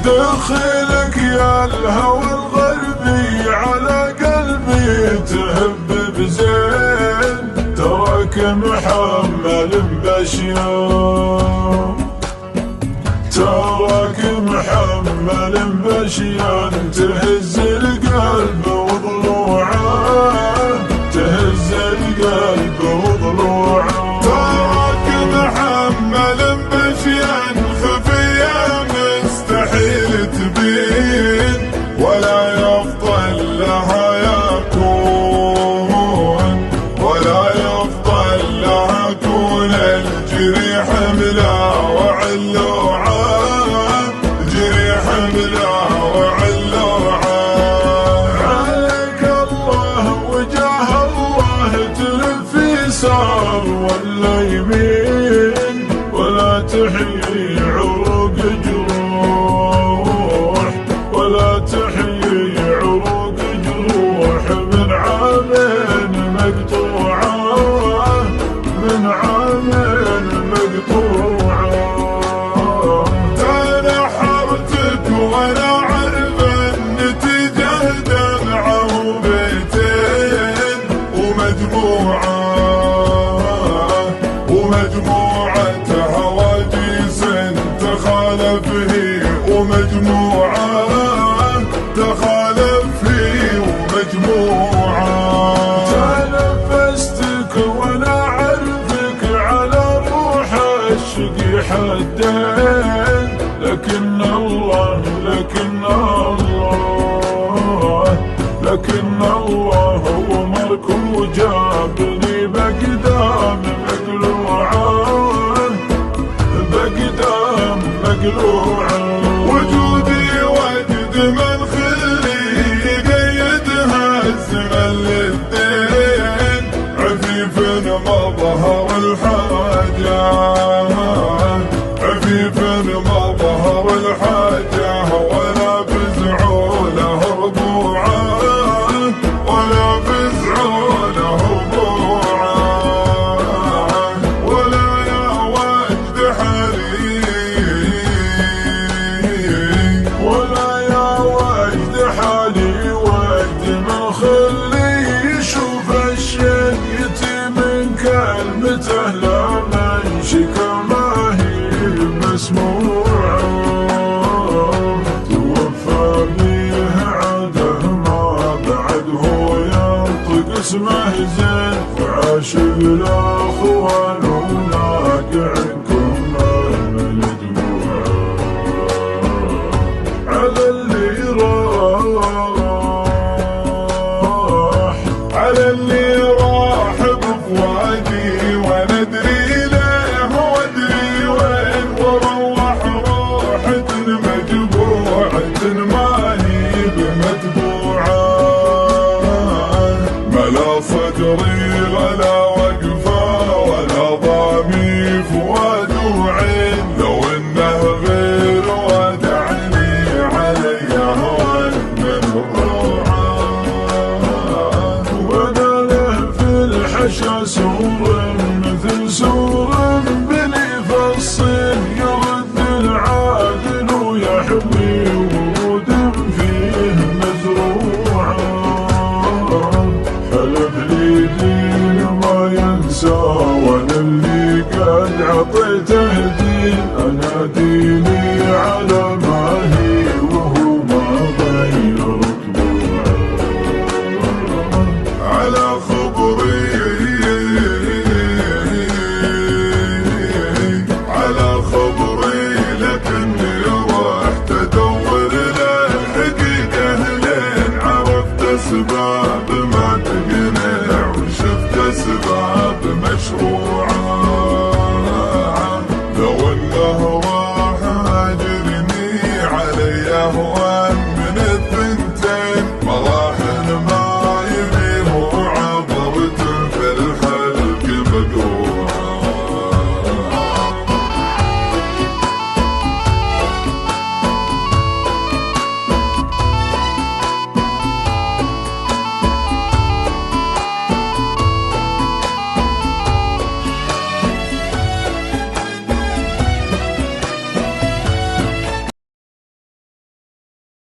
دخيلك يا الهوى الغربي على قلبي تهب بزين، تراك محمل بشيان، تراك محمل بشيان، تهز القلب وضلوعه، تهز القلب وضلوعه، تراك محمل بشيان، خفية مستحيل تبين، ولا يفضل لها يكون، ولا يفضل لها كون، الجريح ملا وعلوعه، الجريح ملا وعلوعه. عليك الله وجاه الله، تلف يسار ولا يمين، ولا تحيي عروق جروح، ولا تحيي عروق جروح، من عامين مقطوعة، من عامين مقطوعة. تنحرتك وانا عارف النتيجة دمعة وبيتين، ومجموعة ومجموعة هواجيس تخالف هي، ومجموعة تخالف هي، ومجموعة. تنفستك وانا عرفك على روح الشقي حدين، لكن الله لكن الله لكن الله أمركم وجابني بقدام مقلوعة، بقدام مقلوعة. وجودي وجد من خلي يقيدها الزمن للدين، عفيف مظهر الحاجة، عفيف مظهر الحاجة، ولا فزعوا له ربوعه، ولا فزعوا له ربوعه، ولا يا وجد حالي، ولا يا وجد حالي، وجد من خلي يشوف الشيء يتيم كلمته، لا من شكا ما هي مسموعة. توفى بيه عاده ما بعد هو ينطق اسمه زين، فعاش بلا